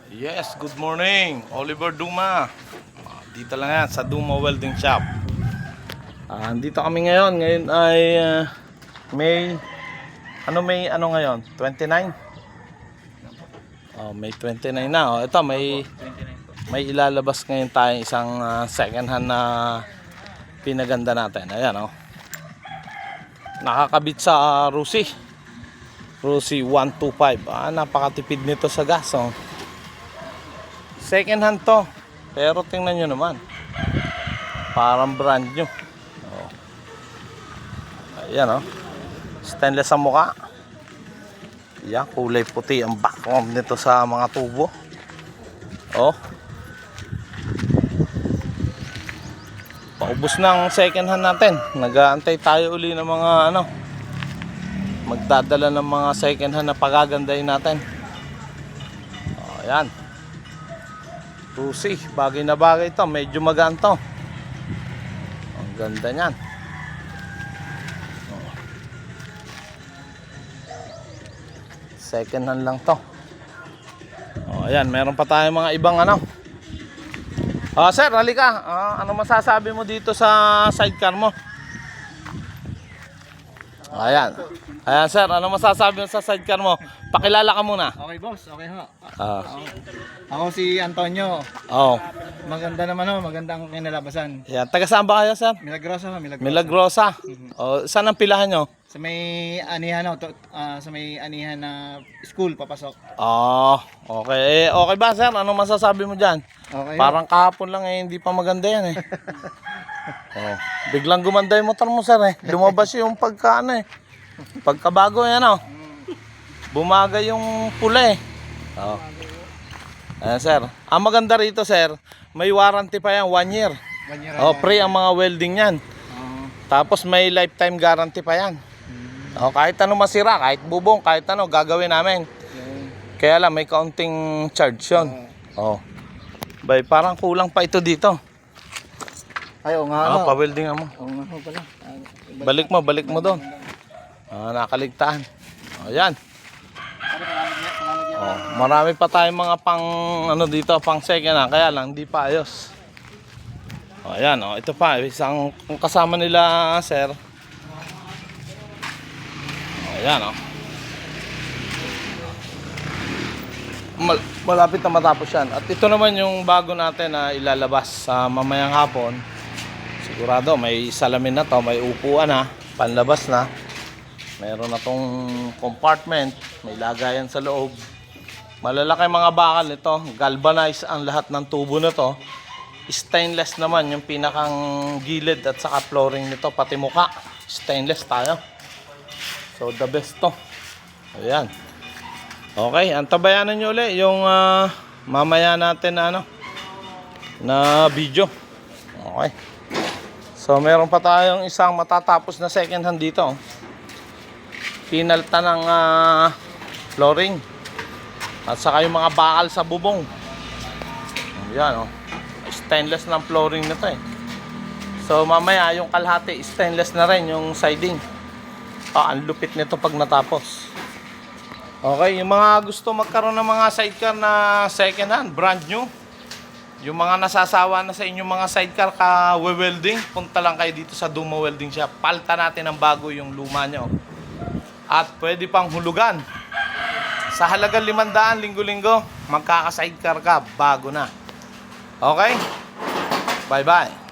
Yes, good morning. Oliver Duma. Dito lang yan sa Duma Welding Shop. Andito kami ngayon. Ngayon ay May ngayon? 29? May 29 na. Ito may ilalabas ngayon tayo isang second hand na pinaganda natin. Ayan nakakabit sa Rusi 125. Napakatipid nito sa gas. Second hand to, pero tingnan nyo naman, parang brand new. Ayan stainless ang mukha. Yan, kulay puti ang background nito sa mga tubo. Paubos ng second hand natin. Nag-aantay tayo uli ng mga magdadala ng mga second hand na pagagandahin natin. Ayan, Rusi, bagay na bagay ito. Medyo maganto. Ang ganda niyan. Second hand lang to. Ayan, meron pa tayong mga ibang sir, halika. Ano masasabi mo dito sa sidecar mo? Ayan. Ayan, sir, ano masasabi mo sa sidecar mo? Pakilala ka muna. Okay, boss. Okay ho. Ako si Antonio. Maganda naman magandang kinalabasan. Yan, taga saan ba kayo, sir? Milagrosa. Milagrosa. Saan ang pilahan nyo? Sa may anihan sa may anihan na school papasok. Okay. Okay ba, sir? Ano masasabi mo diyan? Okay. Parang kahapon lang hindi pa maganda yan Biglang gumanda yung motor mo, sir Lumabas yung pagkabago yan Bumagay yung pula Ayan, sir. Ang maganda rito, sir, may warranty pa yan, 1 year. 1 year. Free ang mga welding yan. Tapos may lifetime guarantee pa yan. Kahit ano masira, kahit bubong, kahit ano, gagawin namin. Kaya lang, may kaunting charge yun. Parang kulang pa ito dito. Ay, nga pa-welding mo. Nga pala. Balik mo doon. Nakaligtaan. Ayan. Marami pa tayong mga dito, pang second kaya lang hindi pa ayos. Ayan, ito pa, isang kasama nila, sir. Ayan, malapit na matapos yan. At ito naman yung bago natin na ilalabas sa mamayang hapon. Sigurado may salamin na to, may upuan panlabas na. Meron na tong compartment, may lagayan sa loob. Malalaki mga bakal nito, galvanized ang lahat ng tubo na to. Stainless naman yung pinakang gilid at saka flooring nito, pati muka stainless tayo. So the best to. Ayan. Okay, antabayanan nyo ulit yung mamaya natin na video. Okay. So meron pa tayong isang matatapos na second hand dito. Pinalta ng flooring at saka yung mga bakal sa bubong. Ayan stainless ng flooring na to So mamaya yung kalahati stainless na rin yung siding. Ang lupit nito pag natapos. Okay, yung mga gusto magkaroon ng mga sidecar na second hand, brand new, yung mga nasasawa na sa inyong mga sidecar ka-welding, punta lang kayo dito sa Duma Welding Shop. Palta natin ng bago yung luma nyo. At pwede pang hulugan. Sa halagang 500 linggo-linggo, magkaka-sidecar ka, bago na. Okay? Bye-bye.